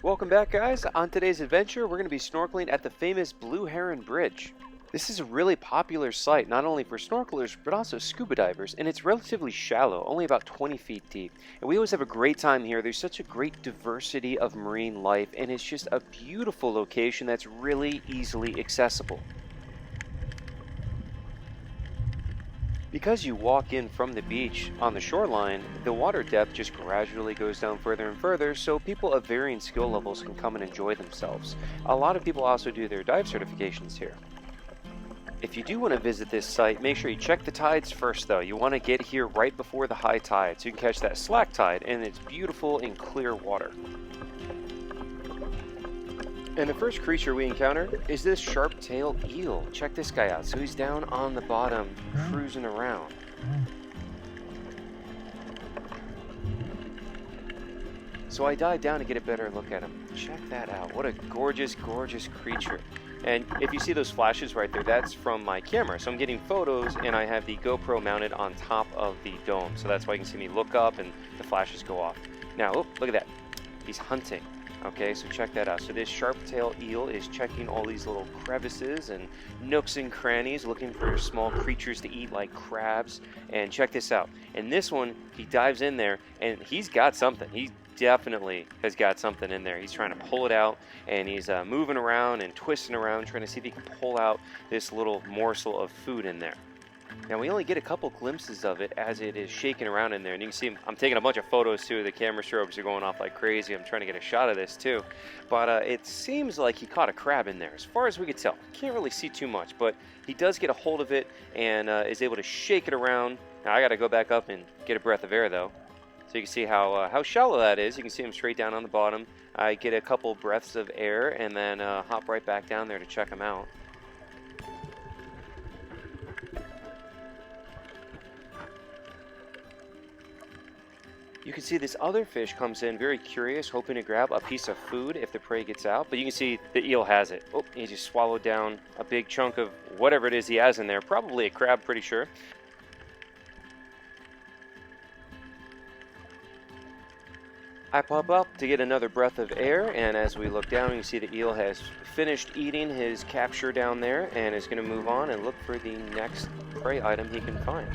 Welcome back, guys. On today's adventure, we're going to be snorkeling at the famous Blue Heron Bridge. This is a really popular site, not only for snorkelers, but also scuba divers, and it's relatively shallow, only about 20 feet deep. And we always have a great time here. There's such a great diversity of marine life, and it's just a beautiful location that's really easily accessible. Because you walk in from the beach on the shoreline, the water depth just gradually goes down further and further, so people of varying skill levels can come and enjoy themselves. A lot of people also do their dive certifications here. If you do want to visit this site, make sure you check the tides first though. You want to get here right before the high tide so you can catch that slack tide, and it's beautiful and clear water. And the first creature we encounter is this sharp-tailed eel. Check this guy out. So he's down on the bottom, cruising around. So I dive down to get a better look at him. Check that out. What a gorgeous, gorgeous creature. And if you see those flashes right there, that's from my camera. So I'm getting photos, and I have the GoPro mounted on top of the dome. So that's why you can see me look up and the flashes go off. Now, oh, look at that. He's hunting. Okay, so check that out. So this sharp-tailed eel is checking all these little crevices and nooks and crannies, looking for small creatures to eat like crabs. And check this out. And this one, he dives in there, and he's got something. He definitely has got something in there. He's trying to pull it out, and he's moving around and twisting around, trying to see if he can pull out this little morsel of food in there. Now we only get a couple glimpses of it as it is shaking around in there, and you can see I'm taking a bunch of photos too. The camera strobes are going off like crazy. I'm trying to get a shot of this too, but it seems like he caught a crab in there as far as we could tell. Can't really see too much, but he does get a hold of it and is able to shake it around. Now I got to go back up and get a breath of air though, so you can see how shallow that is. You can see him straight down on the bottom. I get a couple breaths of air and then hop right back down there to check him out. You can see this other fish comes in very curious, hoping to grab a piece of food if the prey gets out, but you can see the eel has it. Oh, he just swallowed down a big chunk of whatever it is he has in there, probably a crab, pretty sure. I pop up to get another breath of air, and as we look down, you see the eel has finished eating his capture down there and is going to move on and look for the next prey item he can find.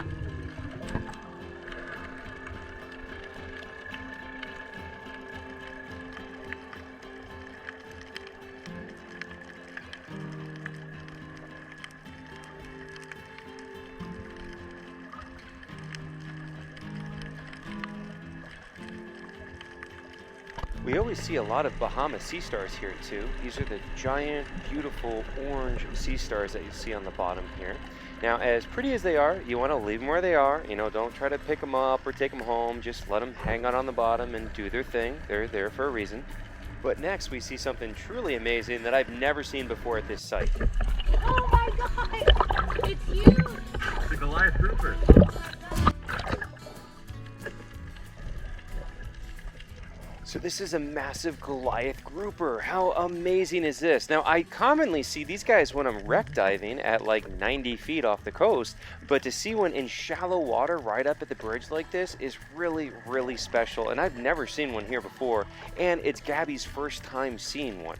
We always see a lot of Bahama sea stars here too. These are the giant, beautiful orange sea stars that you see on the bottom here. Now, as pretty as they are, you want to leave them where they are. You know, don't try to pick them up or take them home. Just let them hang out on the bottom and do their thing. They're there for a reason. But next, we see something truly amazing that I've never seen before at this site. Oh my God! It's huge! The Goliath grouper. So this is a massive Goliath grouper. How amazing is this? Now, I commonly see these guys when I'm wreck diving at like 90 feet off the coast, but to see one in shallow water right up at the bridge like this is really, really special, and I've never seen one here before, and it's Gabby's first time seeing one.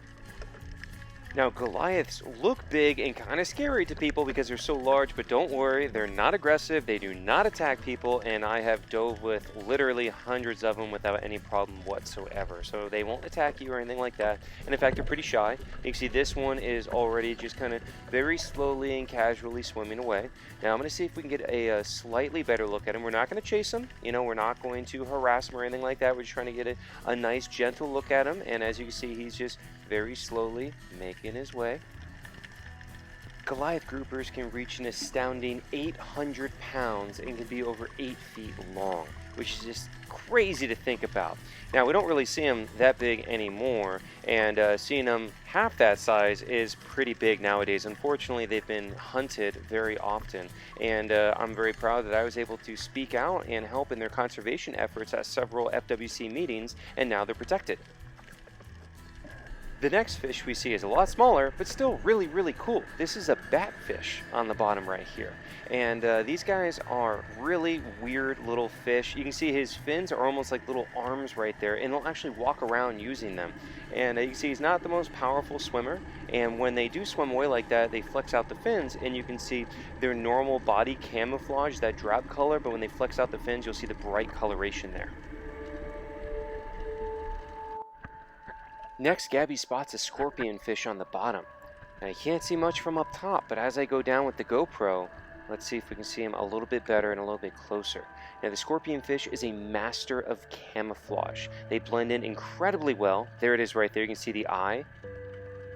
Now, Goliaths look big and kind of scary to people because they're so large, but don't worry, they're not aggressive, they do not attack people, and I have dove with literally hundreds of them without any problem whatsoever. So they won't attack you or anything like that, and in fact, they're pretty shy. You can see this one is already just kind of very slowly and casually swimming away. Now, I'm going to see if we can get a slightly better look at him. We're not going to chase him, you know, we're not going to harass him or anything like that. We're just trying to get a nice, gentle look at him, and as you can see, he's just very slowly making his way. Goliath groupers can reach an astounding 800 pounds and can be over 8 feet long, which is just crazy to think about. Now, we don't really see them that big anymore, and seeing them half that size is pretty big nowadays. Unfortunately, they've been hunted very often, and I'm very proud that I was able to speak out and help in their conservation efforts at several FWC meetings, and now they're protected. The next fish we see is a lot smaller, but still really, really cool. This is a batfish on the bottom right here. And these guys are really weird little fish. You can see his fins are almost like little arms right there, and they'll actually walk around using them. And you can see he's not the most powerful swimmer, and when they do swim away like that, they flex out the fins, and you can see their normal body camouflage, that drab color, but when they flex out the fins, you'll see the bright coloration there. Next, Gabby spots a scorpion fish on the bottom. Now, you can't see much from up top, but as I go down with the GoPro, let's see if we can see him a little bit better and a little bit closer. Now, the scorpion fish is a master of camouflage. They blend in incredibly well. There it is right there. You can see the eye.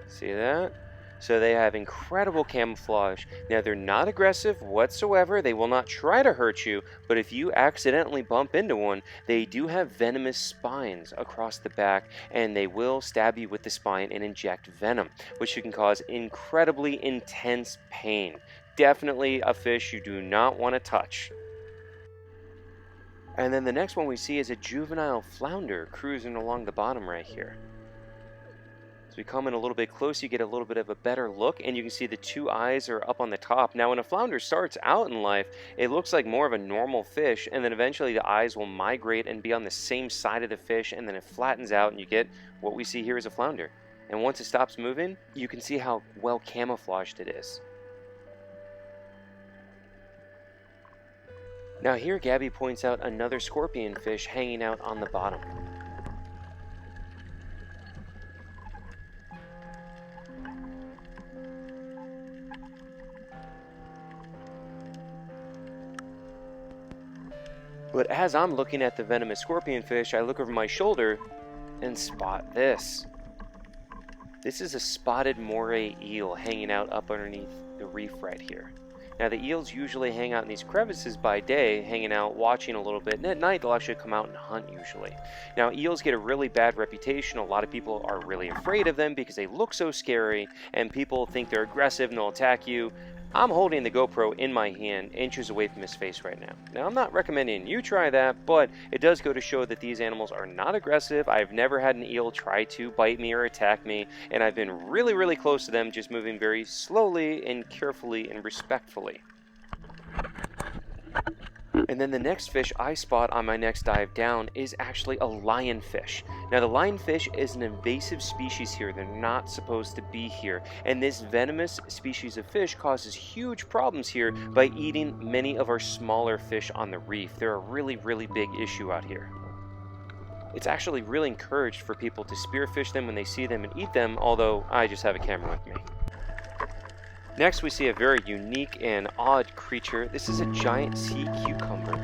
See that? So they have incredible camouflage. Now, they're not aggressive whatsoever. They will not try to hurt you, but if you accidentally bump into one, they do have venomous spines across the back, and they will stab you with the spine and inject venom, which can cause incredibly intense pain. Definitely a fish you do not want to touch. And then the next one we see is a juvenile flounder cruising along the bottom right here. As we come in a little bit close, you get a little bit of a better look, and you can see the two eyes are up on the top. Now, when a flounder starts out in life, it looks like more of a normal fish, and then eventually the eyes will migrate and be on the same side of the fish, and then it flattens out, and you get what we see here as a flounder. And once it stops moving, you can see how well camouflaged it is. Now here, Gabby points out another scorpion fish hanging out on the bottom. But as I'm looking at the venomous scorpion fish, I look over my shoulder and spot this. This is a spotted moray eel hanging out up underneath the reef right here. Now, the eels usually hang out in these crevices by day, hanging out, watching a little bit, and at night they'll actually come out and hunt usually. Now, eels get a really bad reputation. A lot of people are really afraid of them because they look so scary, and people think they're aggressive and they'll attack you. I'm holding the GoPro in my hand, inches away from his face right now. Now, I'm not recommending you try that, but it does go to show that these animals are not aggressive. I've never had an eel try to bite me or attack me, and I've been really, really close to them, just moving very slowly and carefully and respectfully. And then the next fish I spot on my next dive down is actually a lionfish. Now, the lionfish is an invasive species here. They're not supposed to be here. And this venomous species of fish causes huge problems here by eating many of our smaller fish on the reef. They're a really, really big issue out here. It's actually really encouraged for people to spearfish them when they see them and eat them, although I just have a camera with me. Next, we see a very unique and odd creature. This is a giant sea cucumber.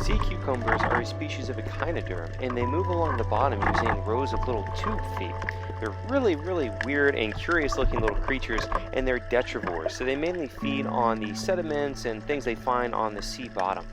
Sea cucumbers are a species of echinoderm, and they move along the bottom using rows of little tube feet. They're really, really weird and curious looking little creatures, and they're detrivores, so they mainly feed on the sediments and things they find on the sea bottom.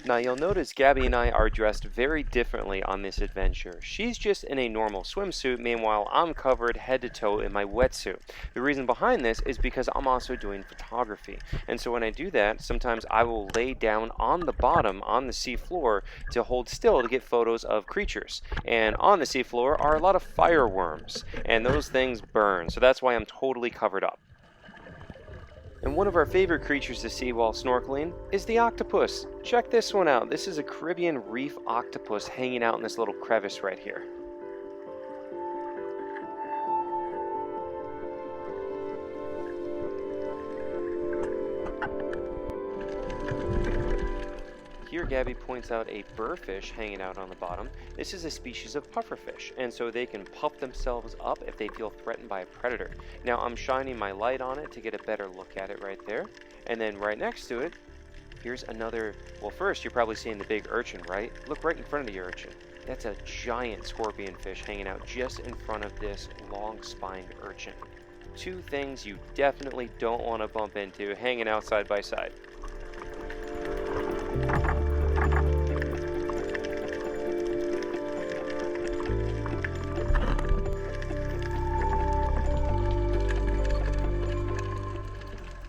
Now, you'll notice Gabby and I are dressed very differently on this adventure. She's just in a normal swimsuit, meanwhile I'm covered head to toe in my wetsuit. The reason behind this is because I'm also doing photography. And so when I do that, sometimes I will lay down on the bottom, on the sea floor, to hold still to get photos of creatures. And on the sea floor are a lot of fireworms, and those things burn, so that's why I'm totally covered up. And one of our favorite creatures to see while snorkeling is the octopus. Check this one out. This is a Caribbean reef octopus hanging out in this little crevice right here. here Gabby points out a burrfish hanging out on the bottom. This is a species of pufferfish, and so they can puff themselves up if they feel threatened by a predator. Now I'm shining my light on it to get a better look at it right there. And then right next to it, here's another, well, first you're probably seeing the big urchin, right? Look right in front of the urchin. That's a giant scorpion fish hanging out just in front of this long-spined urchin. Two things you definitely don't want to bump into hanging out side by side.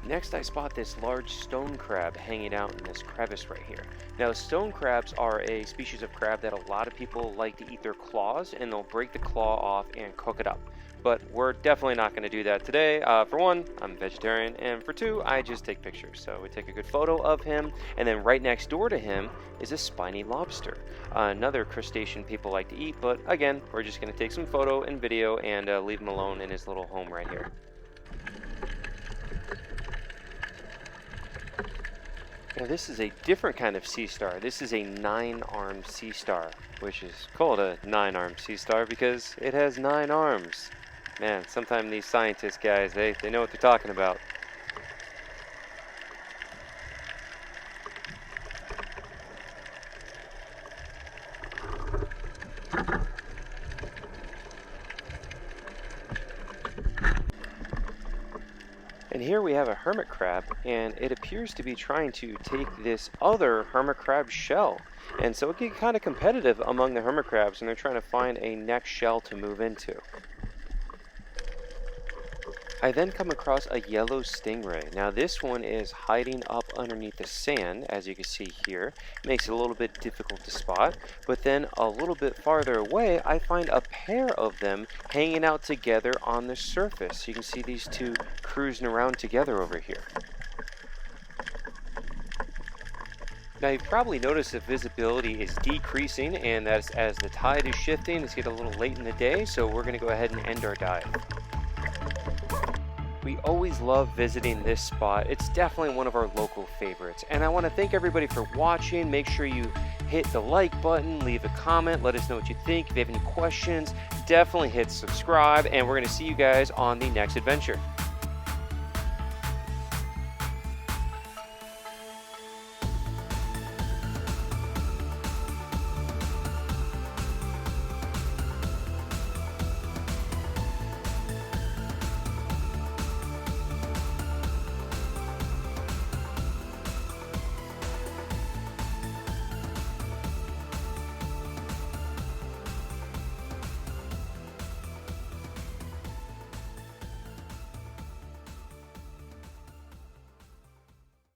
Next, I spot this large stone crab hanging out in this crevice right here. Now, stone crabs are a species of crab that a lot of people like to eat their claws, and they'll break the claw off and cook it up. But we're definitely not going to do that today. For one, I'm vegetarian, and for two, I just take pictures. So we take a good photo of him, and then right next door to him is a spiny lobster, another crustacean people like to eat. But again, we're just going to take some photo and video and leave him alone in his little home right here. Now this is a different kind of sea star. This is a 9-armed sea star, which is called a 9-armed sea star because it has 9 arms. Man, sometimes these scientists guys, they know what they're talking about. And here we have a hermit crab, and it appears to be trying to take this other hermit crab shell. And so it gets kind of competitive among the hermit crabs, and they're trying to find a next shell to move into. I then come across a yellow stingray. Now this one is hiding up underneath the sand, as you can see here. Makes it a little bit difficult to spot, but then a little bit farther away I find a pair of them hanging out together on the surface. You can see these two cruising around together over here. Now you've probably noticed that visibility is decreasing, and that's as the tide is shifting. It's getting a little late in the day, so we're going to go ahead and end our dive. We always love visiting this spot. It's definitely one of our local favorites. And I want to thank everybody for watching. Make sure you hit the like button, leave a comment, let us know what you think. If you have any questions, definitely hit subscribe, and we're going to see you guys on the next adventure.